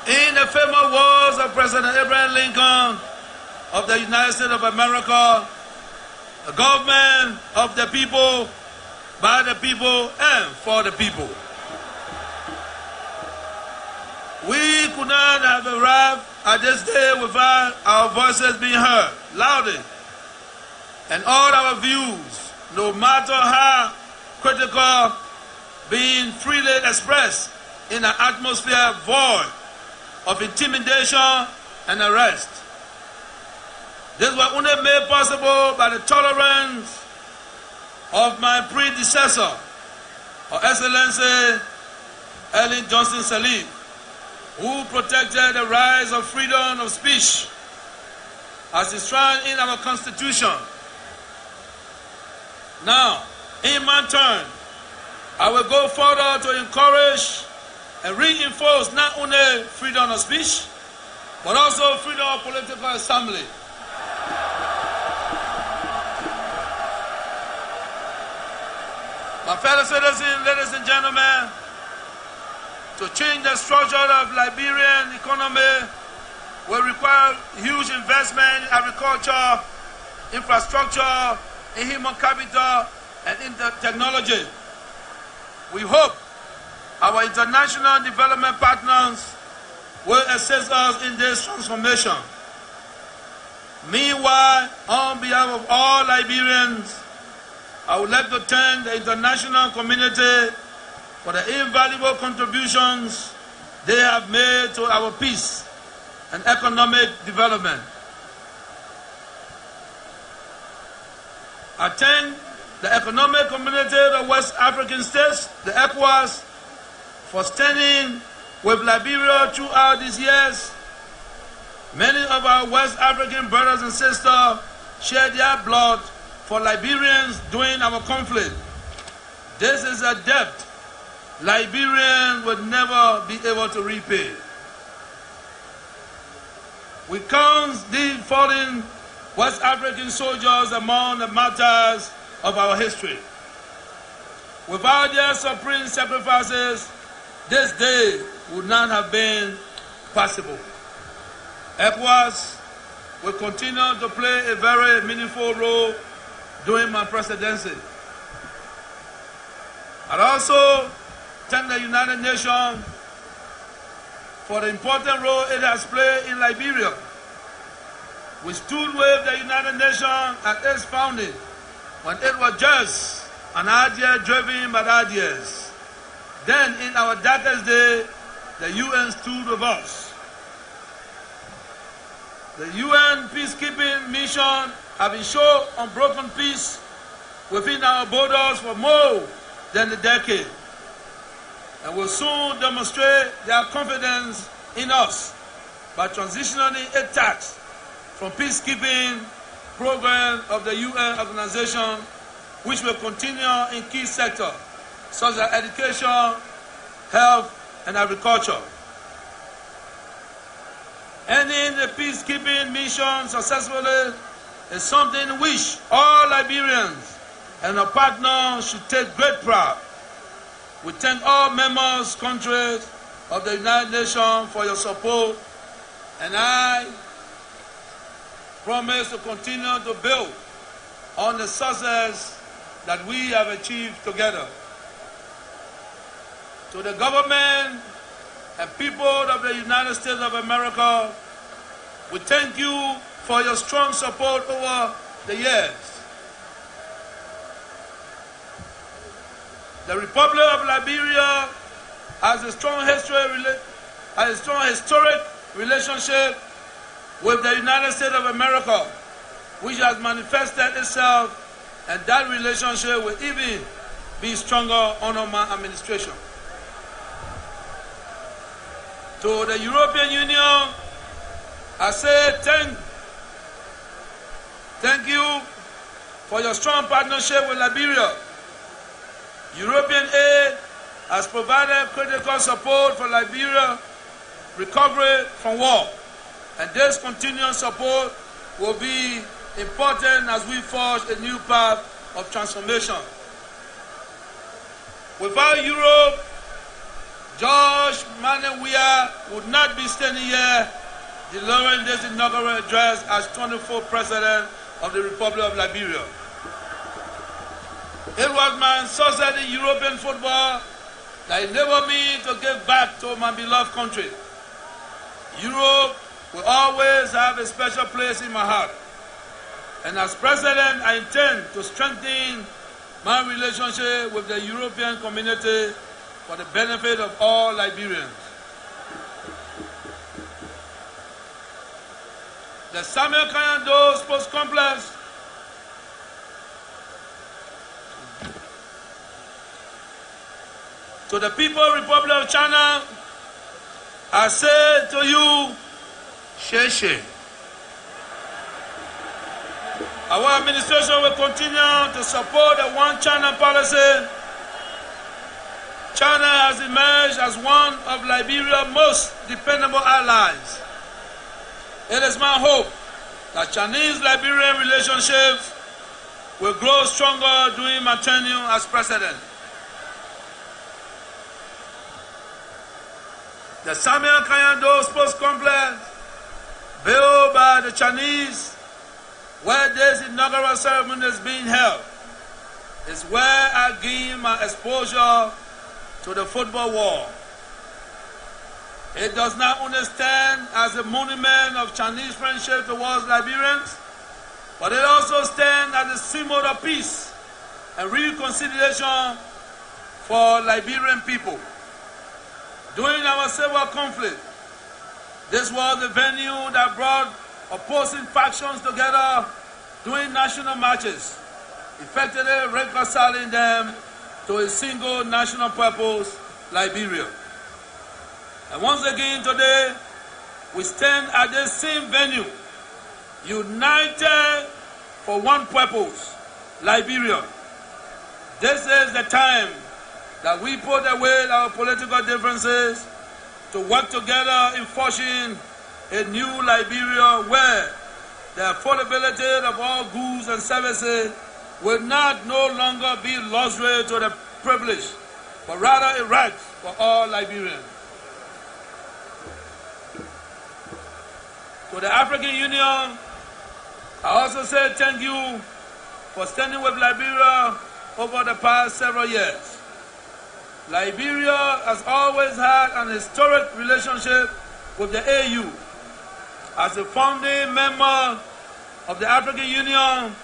In the famous words of President Abraham Lincoln of the United States of America, the government of the people, by the people, and for the people. We could not have arrived at this day without our voices being heard loudly, and all our views, no matter how critical, being freely expressed in an atmosphere void of intimidation and arrest. This was only made possible by the tolerance of my predecessor, Her Excellency Ellen Johnson Sirleaf, who protected the rights of freedom of speech as enshrined in our Constitution. Now, in my turn, I will go further to encourage and reinforce not only freedom of speech, but also freedom of political assembly. My fellow citizens, ladies and gentlemen, to change the structure of Liberian economy will require huge investment in agriculture, infrastructure, in human capital, and in the technology. We hope our international development partners will assist us in this transformation. Meanwhile, on behalf of all Liberians, I would like to thank the international community for the invaluable contributions they have made to our peace and economic development. I thank the economic community of the West African states, the ECOWAS, for standing with Liberia throughout these years. Many of our West African brothers and sisters shed their blood for Liberians during our conflict. This is a debt Liberians would never be able to repay. We count these fallen West African soldiers among the martyrs of our history. Without their supreme sacrifices, this day would not have been possible. ECOWAS will continue to play a very meaningful role during my presidency. I also thank the United Nations for the important role it has played in Liberia. We stood with the United Nations at its founding when it was just an idea driven by ideas. Then in our darkest day, the UN stood with us. The UN peacekeeping mission have ensured unbroken peace within our borders for more than a decade, and will soon demonstrate their confidence in us by transitioning its tasks from peacekeeping program of the UN organization, which will continue in key sectors such as education, health, and agriculture. Ending the peacekeeping mission successfully is something which all Liberians and our partners should take great pride. We thank all members countries of the United Nations for your support, and I promise to continue to build on the success that we have achieved together. To the government and people of the United States of America, we thank you for your strong support over the years. The Republic of Liberia has a strong historic relationship with the United States of America, which has manifested itself, and that relationship will even be stronger under my administration. To the European Union, I say thank you for your strong partnership with Liberia. European aid has provided critical support for Liberia's recovery from war, and this continued support will be important as we forge a new path of transformation. Without Europe, George Mannah Weah would not be standing here delivering this inaugural address as 24th President of the Republic of Liberia. It was my success in European football that enabled me to give back to my beloved country. Europe will always have a special place in my heart. And as President, I intend to strengthen my relationship with the European community for the benefit of all Liberians. The Samuel Kanyando Sports Complex to the People Republic of China, I say to you, Sheshe. Our administration will continue to support the One China policy. China has emerged as one of Liberia's most dependable allies. It is my hope that Chinese-Liberian relationships will grow stronger during my tenure as president. The Samian Kayando Sports Complex, built by the Chinese, where this inaugural ceremony is being held, is where I gain my exposure to the football world. It does not only stand as a monument of Chinese friendship towards Liberians, but it also stands as a symbol of peace and reconciliation for Liberian people. During our civil conflict, this was the venue that brought opposing factions together during national marches, effectively reconciling them to a single national purpose, Liberia. And once again today, we stand at this same venue, united for one purpose, Liberia. This is the time that we put away our political differences to work together in forging a new Liberia where the affordability of all goods and services will no longer be luxury to the privileged, but rather a right for all Liberians. To the African Union, I also say thank you for standing with Liberia over the past several years. Liberia has always had an historic relationship with the AU. As a founding member of the African Union,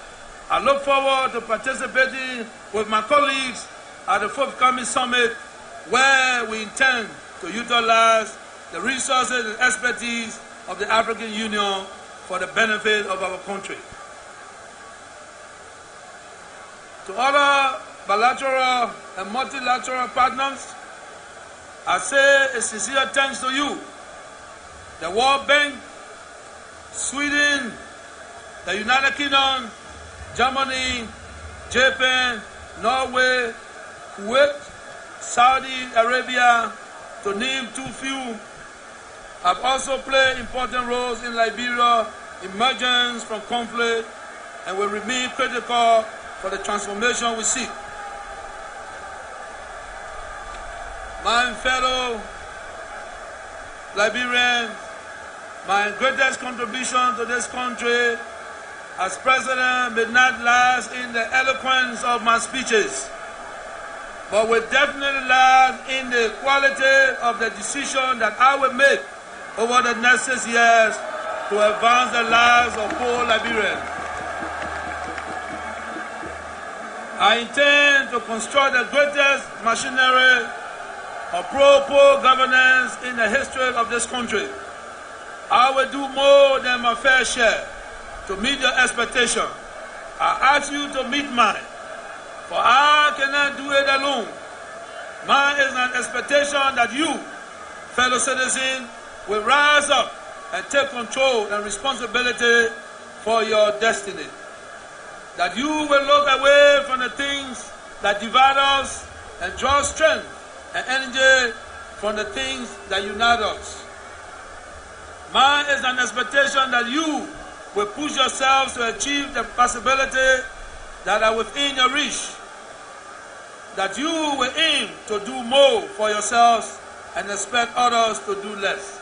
I look forward to participating with my colleagues at the forthcoming summit, where we intend to utilize the resources and expertise of the African Union for the benefit of our country. To other bilateral and multilateral partners, I say a sincere thanks to you, the World Bank, Sweden, the United Kingdom, Germany, Japan, Norway, Kuwait, Saudi Arabia, to name too few, have also played important roles in Liberia's emergence from conflict and will remain critical for the transformation we seek. My fellow Liberians, my greatest contribution to this country as president may not lies in the eloquence of my speeches, but will definitely lie in the quality of the decision that I will make over the next 6 years to advance the lives of poor Liberians. I intend to construct the greatest machinery of pro-poor governance in the history of this country. I will do more than my fair share to meet your expectation. I ask you to meet mine, for I cannot do it alone. Mine is an expectation that you, fellow citizens, will rise up and take control and responsibility for your destiny. That you will look away from the things that divide us and draw strength and energy from the things that unite us. Mine is an expectation that you will push yourselves to achieve the possibility that are within your reach. That you will aim to do more for yourselves and expect others to do less.